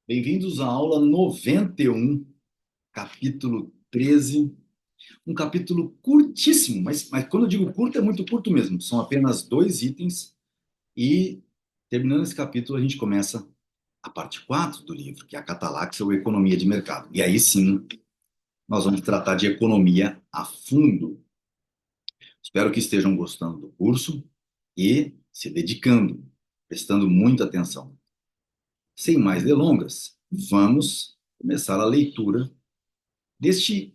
Bem-vindos à aula 91, capítulo 13. Um capítulo curtíssimo, mas quando eu digo curto, é muito curto mesmo. São apenas dois itens e, terminando esse capítulo, a gente começa a parte 4 do livro, que é a Catalaxia ou Economia de Mercado. E aí sim, nós vamos tratar de economia a fundo. Espero que estejam gostando do curso e se dedicando, prestando muita atenção. Sem mais delongas, vamos começar a leitura deste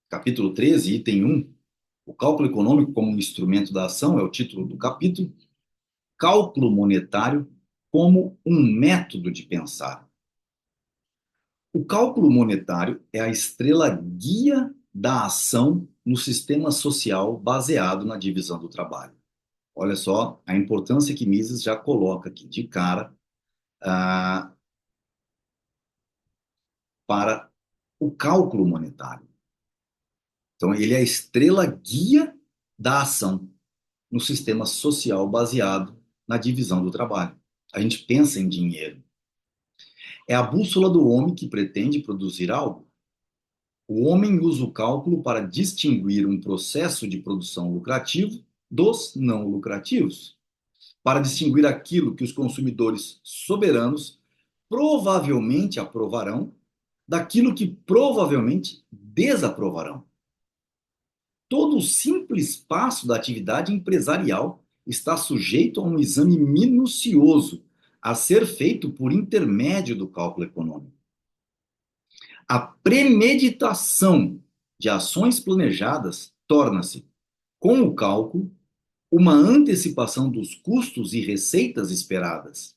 capítulo 13, item 1. O cálculo econômico como um instrumento da ação é o título do capítulo. Cálculo monetário como um método de pensar. O cálculo monetário é a estrela guia da ação no sistema social baseado na divisão do trabalho. Olha só a importância que Mises já coloca aqui de cara para o cálculo monetário. Então, ele é a estrela guia da ação no sistema social baseado na divisão do trabalho. A gente pensa em dinheiro. É a bússola do homem que pretende produzir algo. O homem usa o cálculo para distinguir um processo de produção lucrativo dos não lucrativos, para distinguir aquilo que os consumidores soberanos provavelmente aprovarão daquilo que provavelmente desaprovarão. Todo o simples passo da atividade empresarial está sujeito a um exame minucioso a ser feito por intermédio do cálculo econômico. A premeditação de ações planejadas torna-se, com o cálculo, uma antecipação dos custos e receitas esperadas.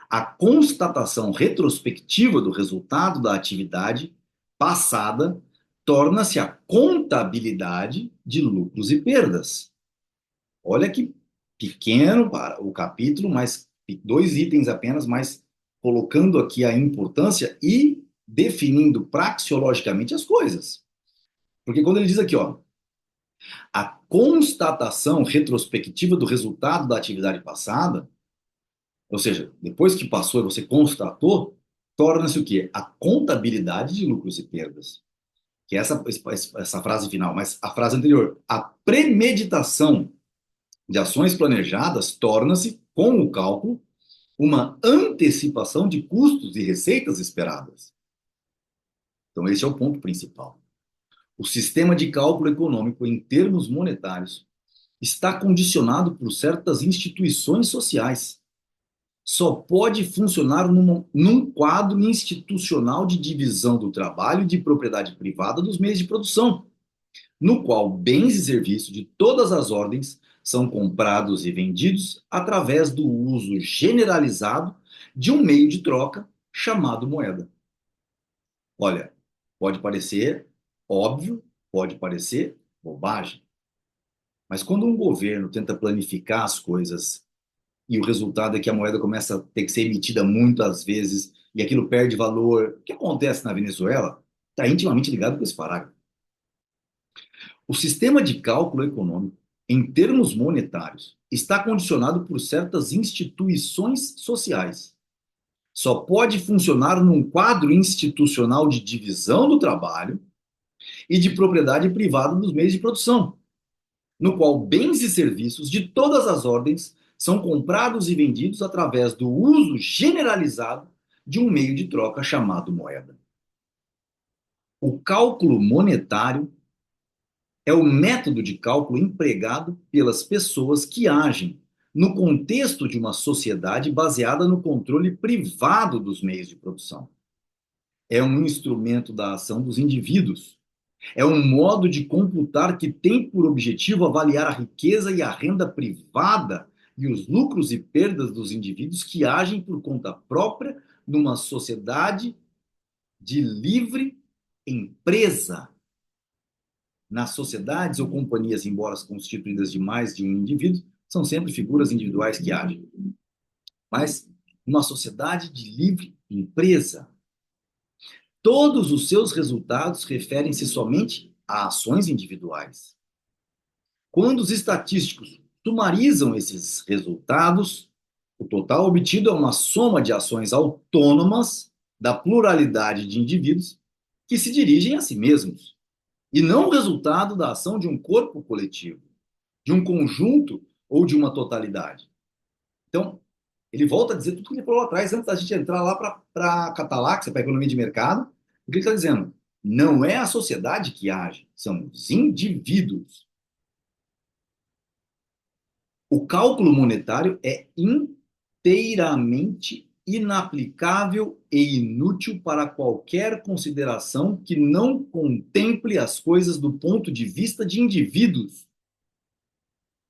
A constatação retrospectiva do resultado da atividade passada torna-se a contabilidade de lucros e perdas. Olha que pequeno para o capítulo, mas dois itens apenas, mas colocando aqui a importância e definindo praxeologicamente as coisas. Porque quando ele diz aqui, ó, a constatação retrospectiva do resultado da atividade passada, ou seja, depois que passou e você constatou, torna-se o quê? A contabilidade de lucros e perdas. Que é essa frase final, mas a frase anterior, a premeditação de ações planejadas torna-se, com o cálculo, uma antecipação de custos e receitas esperadas. Então, esse é o ponto principal. O sistema de cálculo econômico, em termos monetários, está condicionado por certas instituições sociais. Só pode funcionar num quadro institucional de divisão do trabalho e de propriedade privada dos meios de produção, no qual bens e serviços de todas as ordens são comprados e vendidos através do uso generalizado de um meio de troca chamado moeda. Olha, pode parecer óbvio, pode parecer bobagem, mas quando um governo tenta planificar as coisas e o resultado é que a moeda começa a ter que ser emitida muitas vezes e aquilo perde valor, o que acontece na Venezuela está intimamente ligado com esse parágrafo. O sistema de cálculo econômico, em termos monetários, está condicionado por certas instituições sociais. Só pode funcionar num quadro institucional de divisão do trabalho e de propriedade privada dos meios de produção, no qual bens e serviços de todas as ordens são comprados e vendidos através do uso generalizado de um meio de troca chamado moeda. O cálculo monetário é o método de cálculo empregado pelas pessoas que agem no contexto de uma sociedade baseada no controle privado dos meios de produção. É um instrumento da ação dos indivíduos. É um modo de computar que tem por objetivo avaliar a riqueza e a renda privada e os lucros e perdas dos indivíduos que agem por conta própria numa sociedade de livre empresa. Nas sociedades ou companhias, embora constituídas de mais de um indivíduo, são sempre figuras individuais que agem. Mas numa sociedade de livre empresa, todos os seus resultados referem-se somente a ações individuais. Quando os estatísticos sumarizam esses resultados, O total obtido é uma soma de ações autônomas da pluralidade de indivíduos que se dirigem a si mesmos, e não o resultado da ação de um corpo coletivo, de um conjunto ou de uma totalidade. Então, ele volta a dizer tudo que ele falou lá atrás, antes da gente entrar lá para a Cataláxia, para a economia de mercado. O que ele está dizendo? Não é a sociedade que age, são os indivíduos. O cálculo monetário é inteiramente inaplicável e inútil para qualquer consideração que não contemple as coisas do ponto de vista de indivíduos.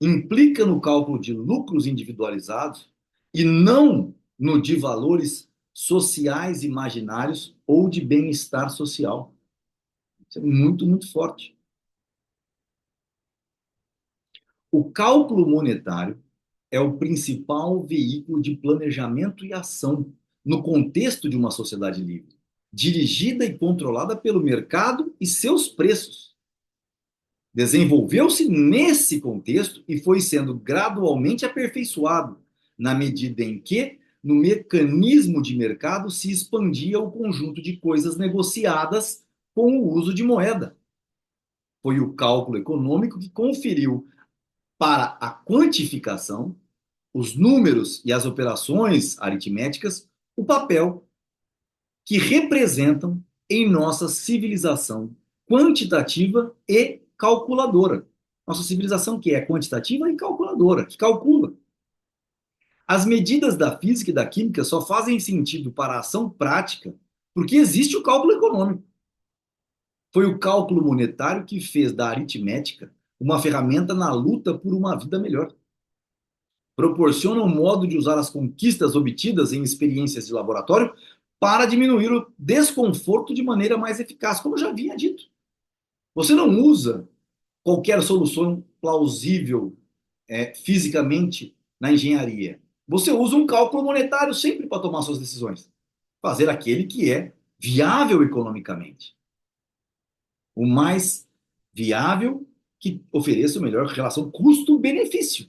Implica no cálculo de lucros individualizados e não no de valores sociais imaginários ou de bem-estar social. Isso é muito, muito forte. O cálculo monetário é o principal veículo de planejamento e ação no contexto de uma sociedade livre, dirigida e controlada pelo mercado e seus preços. Desenvolveu-se nesse contexto e foi sendo gradualmente aperfeiçoado, na medida em que, no mecanismo de mercado, se expandia o conjunto de coisas negociadas com o uso de moeda. Foi o cálculo econômico que conferiu para a quantificação, os números e as operações aritméticas, o papel que representam em nossa civilização quantitativa e calculadora. Nossa civilização que é quantitativa e calculadora, que calcula. As medidas da física e da química só fazem sentido para a ação prática porque existe o cálculo econômico. Foi o cálculo monetário que fez da aritmética uma ferramenta na luta por uma vida melhor. Proporciona um modo de usar as conquistas obtidas em experiências de laboratório para diminuir o desconforto de maneira mais eficaz, como eu já havia dito. Você não usa qualquer solução plausível fisicamente na engenharia. Você usa um cálculo monetário sempre para tomar suas decisões. Fazer aquele que é viável economicamente. O mais viável que ofereça a melhor relação custo-benefício.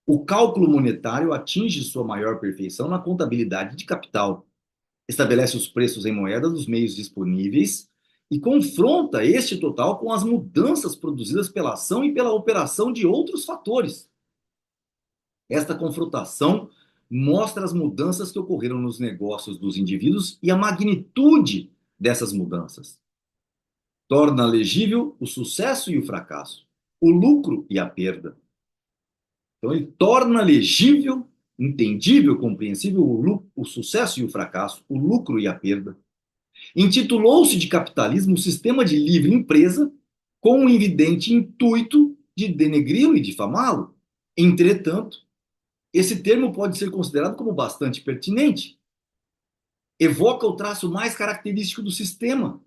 O cálculo monetário atinge sua maior perfeição na contabilidade de capital. Estabelece os preços em moeda dos meios disponíveis e confronta este total com as mudanças produzidas pela ação e pela operação de outros fatores. Esta confrontação mostra as mudanças que ocorreram nos negócios dos indivíduos e a magnitude dessas mudanças. Torna legível o sucesso e o fracasso, o lucro e a perda. Então, ele torna legível, entendível, compreensível o sucesso e o fracasso, o lucro e a perda. Intitulou-se de capitalismo o sistema de livre empresa com o evidente intuito de denegri-lo e difamá-lo. Entretanto, esse termo pode ser considerado como bastante pertinente. Evoca o traço mais característico do sistema,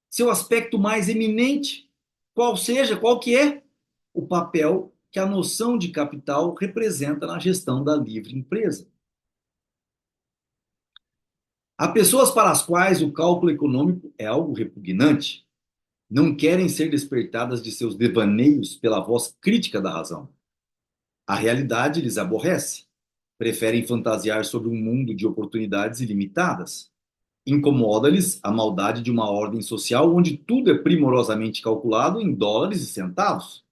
seu aspecto mais eminente, qual que é o papel que a noção de capital representa na gestão da livre empresa. Há pessoas para as quais o cálculo econômico é algo repugnante, não querem ser despertadas de seus devaneios pela voz crítica da razão. A realidade lhes aborrece, preferem fantasiar sobre um mundo de oportunidades ilimitadas. Incomoda-lhes a maldade de uma ordem social onde tudo é primorosamente calculado em dólares e centavos.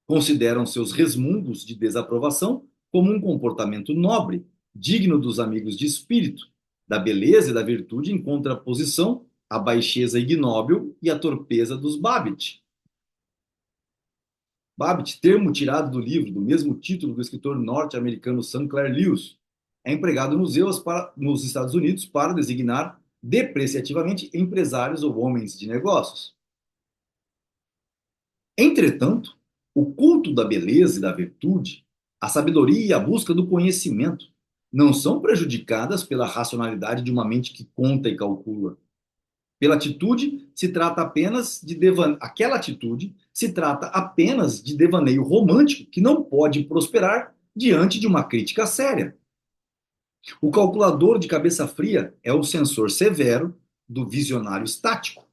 Consideram seus resmungos de desaprovação como um comportamento nobre, digno dos amigos de espírito, da beleza e da virtude em contraposição à baixeza ignóbil e à torpeza dos Babbitt. Babbitt, termo tirado do livro, do mesmo título do escritor norte-americano Sinclair Lewis, é empregado nos Estados Unidos para designar depreciativamente empresários ou homens de negócios. Entretanto, o culto da beleza e da virtude, a sabedoria e a busca do conhecimento não são prejudicadas pela racionalidade de uma mente que conta e calcula. Pela atitude, se trata apenas de aquela atitude se trata apenas de devaneio romântico que não pode prosperar diante de uma crítica séria. O calculador de cabeça fria é o censor severo do visionário estático.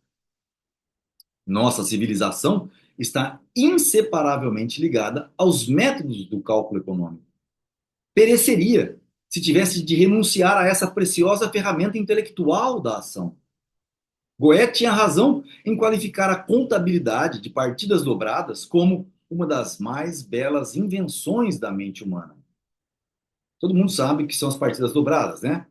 Nossa civilização está inseparavelmente ligada aos métodos do cálculo econômico. pereceria se tivesse de renunciar a essa preciosa ferramenta intelectual da ação. Goethe tinha razão em qualificar a contabilidade de partidas dobradas como uma das mais belas invenções da mente humana. Todo mundo sabe que são as partidas dobradas, né?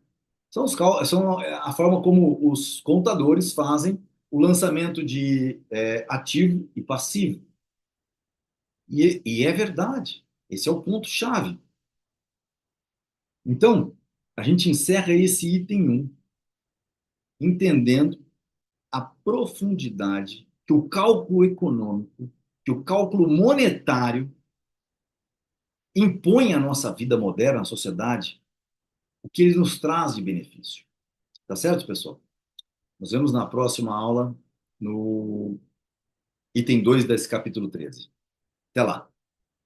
São a forma como os contadores fazem o lançamento de ativo e passivo. E é verdade. Esse é o ponto-chave. Então, a gente encerra esse item 1, entendendo a profundidade que o cálculo econômico, que o cálculo monetário impõe à nossa vida moderna, à sociedade, o que ele nos traz de benefício. Tá certo, pessoal? Nos vemos na próxima aula, no item 2 desse capítulo 13. Até lá.